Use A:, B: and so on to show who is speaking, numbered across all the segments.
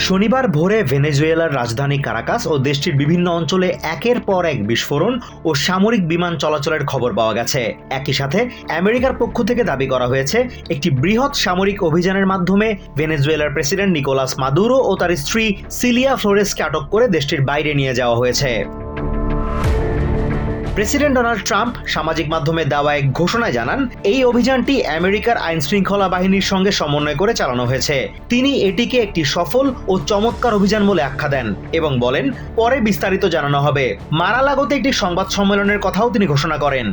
A: শনিবার ভোরে ভেনেজুয়েলার রাজধানী কারাকাস ও দেশটির বিভিন্ন অঞ্চলে একের পর এক বিস্ফোরণ ও সামরিক বিমান চলাচলের খবর পাওয়া গেছে। একই সাথে আমেরিকার পক্ষ থেকে দাবি করা হয়েছে একটি বৃহৎ সামরিক অভিযানের মাধ্যমে ভেনেজুয়েলার প্রেসিডেন্ট নিকোলাস মাদুরো ও তার স্ত্রী সিলিয়া ফ্লোরেসকে আটক করে দেশটির বাইরে নিয়ে যাওয়া হয়েছে। প্রেসিডেন্ট ডোনাল্ড ট্রাম্প সামাজিক মাধ্যমে দেওয়া এক ঘোষণায় জানান, এই অভিযানটি আমেরিকার আইনশৃঙ্খলা বাহিনীর সঙ্গে সমন্বয় করে চালানো হয়েছে। তিনি এটিকে একটি সফল ও চমৎকার অভিযান বলে আখ্যা দেন এবং বলেন, পরে বিস্তারিত জানানো হবে। মার-আ-লাগোতে একটি সংবাদ সম্মেলনের কথাও তিনি ঘোষণা করেন।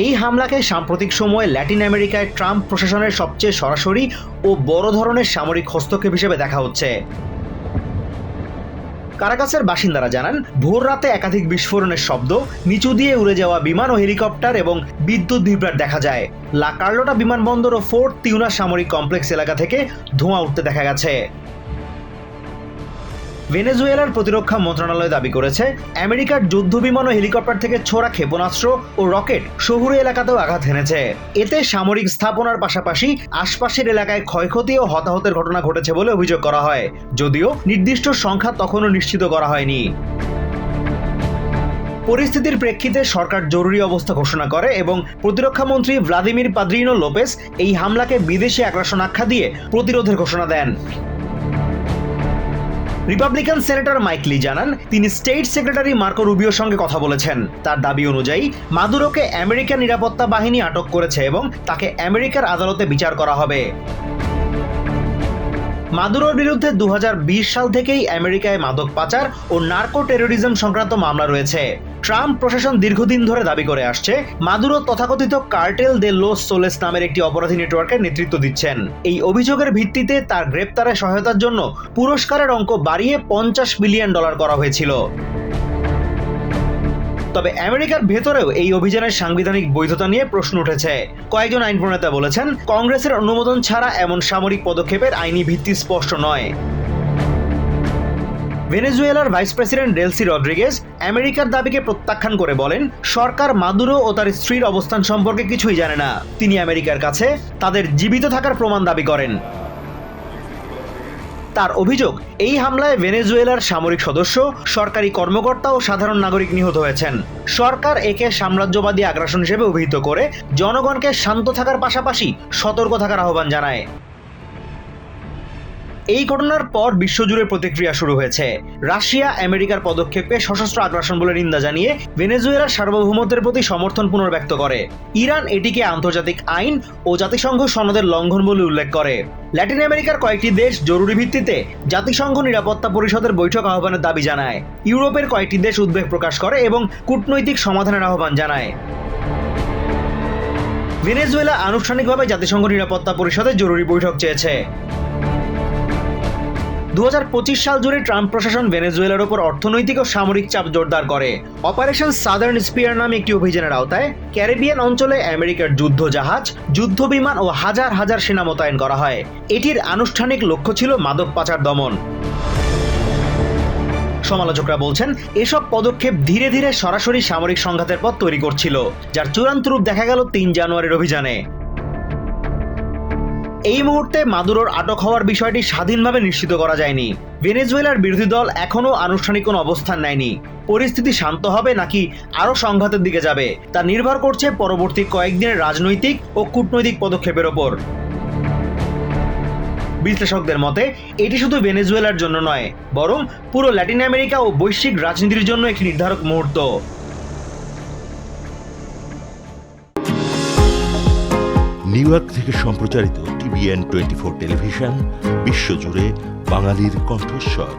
A: এই হামলাকে সাম্প্রতিক সময়ে ল্যাটিন আমেরিকায় ট্রাম্প প্রশাসনের সবচেয়ে সরাসরি ও বড় ধরনের সামরিক হস্তক্ষেপ হিসেবে দেখা হচ্ছে। কারাকাসের বাসিন্দারা জানান, ভোর রাতে একাধিক বিস্ফোরণের শব্দ, নিচু দিয়ে উড়ে যাওয়া বিমান ও হেলিকপ্টার এবং বিদ্যুৎ বিভ্রাট দেখা যায়। লা কার্লোটা বিমানবন্দর ও ফোর্ট তিউনা সামরিক কমপ্লেক্স এলাকা থেকে ধোঁয়া উঠতে দেখা গেছে। ভেনেজুয়েলার প্রতিরক্ষা মন্ত্রণালয় দাবি করেছে, আমেরিকার যুদ্ধ বিমান ও হেলিকপ্টার থেকে ছোড়া ক্ষেপণাস্ত্র ও রকেট শহুরে এলাকাতেও আঘাত হেনেছে। এতে সামরিক স্থাপনার পাশাপাশি আশপাশের এলাকায় ক্ষয়ক্ষতি ও হতাহতের ঘটনা ঘটেছে বলে অভিযোগ করা হয়, যদিও নির্দিষ্ট সংখ্যা তখনও নিশ্চিত করা হয়নি। পরিস্থিতির প্রেক্ষিতে সরকার জরুরি অবস্থা ঘোষণা করে এবং প্রতিরক্ষা মন্ত্রী ভ্লাদিমির পাদ্রিনো লোপেস এই হামলাকে বিদেশি আগ্রাসন আখ্যা দিয়ে প্রতিরোধের ঘোষণা দেন। রিপাবলিকান সেনেটর মাইক লি জানান, তিনি স্টেট সেক্রেটারি মার্কো রুবিওর সঙ্গে কথা বলেছেন। তার দাবি অনুযায়ী মাদুরোকে আমেরিকান নিরাপত্তা বাহিনী আটক করেছে এবং তাকে আমেরিকার আদালতে বিচার করা হবে। মাদুরোর বিরুদ্ধে 2020 সাল থেকেই আমেরিকায় মাদক পাচার ও নার্কো টেরোরিজম সংক্রান্ত মামলা রয়েছে। ট্রাম্প প্রশাসন দীর্ঘদিন ধরে দাবি করে আসছে, মাদুরো তথাকথিত কার্টেল দে লোস সোলেস নামের একটি অপরাধী নেটওয়ার্কের নেতৃত্ব দিচ্ছেন। এই অভিযোগের ভিত্তিতে তার গ্রেপ্তারে সহায়তার জন্য পুরস্কারের অঙ্ক বাড়িয়ে $50 মিলিয়ন করা হয়েছিল। তবে আমেরিকার ভেতরেও এই অভিযানের সাংবিধানিক বৈধতা নিয়ে প্রশ্ন উঠেছে। কয়েকজন আইন প্রণেতা বলেছেন, কংগ্রেসের অনুমোদন ছাড়া এমন সামরিক পদক্ষেপের আইনি ভিত্তি স্পষ্ট নয়। ভেনেজুয়েলার ভাইস প্রেসিডেন্ট ডেলসি রড্রিগেজ আমেরিকার দাবিকে প্রত্যাখ্যান করে বলেন, সরকার মাদুরো ও তার স্ত্রীর অবস্থান সম্পর্কে কিছুই জানে না। তিনি আমেরিকার কাছে তাদের জীবিত থাকার প্রমাণ দাবি করেন। তার অভিযোগ, এই হামলায় ভেনেজুয়েলার সামরিক সদস্য, সরকারি কর্মকর্তা ও সাধারণ নাগরিক নিহত হয়েছেন। সরকার একে সাম্রাজ্যবাদী আগ্রাসন হিসেবে অভিহিত করে জনগণকে শান্ত থাকার পাশাপাশি সতর্ক থাকার আহ্বান জানায়। এই ঘটনার পর বিশ্বজুড়ে প্রতিক্রিয়া শুরু হয়েছে। রাশিয়া আমেরিকার পদক্ষেপকে সশস্ত্র আগ্রাসন বলে নিন্দা জানিয়ে ভেনেজুয়েলার সার্বভৌমত্বের প্রতি সমর্থন পুনর্ব্যক্ত করে। ইরান এটিকে আন্তর্জাতিক আইন ও জাতিসংঘ সনদের লঙ্ঘন বলে উল্লেখ করে। ল্যাটিন আমেরিকার কয়েকটি দেশ জরুরি ভিত্তিতে জাতিসংঘ নিরাপত্তা পরিষদের বৈঠক আহ্বানের দাবি জানায়। ইউরোপের কয়েকটি দেশ উদ্বেগ প্রকাশ করে এবং কূটনৈতিক সমাধানের আহ্বান জানায়। ভেনেজুয়েলা আনুষ্ঠানিকভাবে জাতিসংঘ নিরাপত্তা পরিষদের জরুরি বৈঠক চেয়েছে। 2025 সাল জুড়ে ট্রাম্প প্রশাসন ভেনেজুয়েলার ওপর অর্থনৈতিক ও সামরিক চাপ জোরদার করে। অপারেশন সাদার্ন স্পিয়ার নামে একটি অভিযানের আওতায় ক্যারিবিয়ান অঞ্চলে আমেরিকার যুদ্ধ জাহাজ, যুদ্ধ বিমান ও হাজার হাজার সেনা মোতায়েন করা হয়। এটির আনুষ্ঠানিক লক্ষ্য ছিল মাদক পাচার দমন। সমালোচকরা বলছেন, এসব পদক্ষেপ ধীরে ধীরে সরাসরি সামরিক সংঘাতের পথ তৈরি করছিল, যার চূড়ান্ত রূপ দেখা গেল 3 জানুয়ারির অভিযানে। এই মুহূর্তে মাদুরোর আটক হওয়ার বিষয়টি স্বাধীনভাবে নিশ্চিত করা যায়নি। ভেনেজুয়েলার বিরোধী দল এখনও আনুষ্ঠানিক কোনো অবস্থান নেয়নি। পরিস্থিতি শান্ত হবে নাকি আরও সংঘাতের দিকে যাবে তা নির্ভর করছে পরবর্তী কয়েকদিনের রাজনৈতিক ও কূটনৈতিক পদক্ষেপের ওপর। বিশ্লেষকদের মতে, এটি শুধু ভেনেজুয়েলার জন্য নয়, বরং পুরো ল্যাটিন আমেরিকা ও বৈশ্বিক রাজনীতির জন্য একটি নির্ধারক মুহূর্ত।
B: নিউ ইয়র্ক থেকে সম্প্রচারিত TVN 24 টেলিভিশন বিশ্বজুড়ে বাঙালির কণ্ঠস্বর।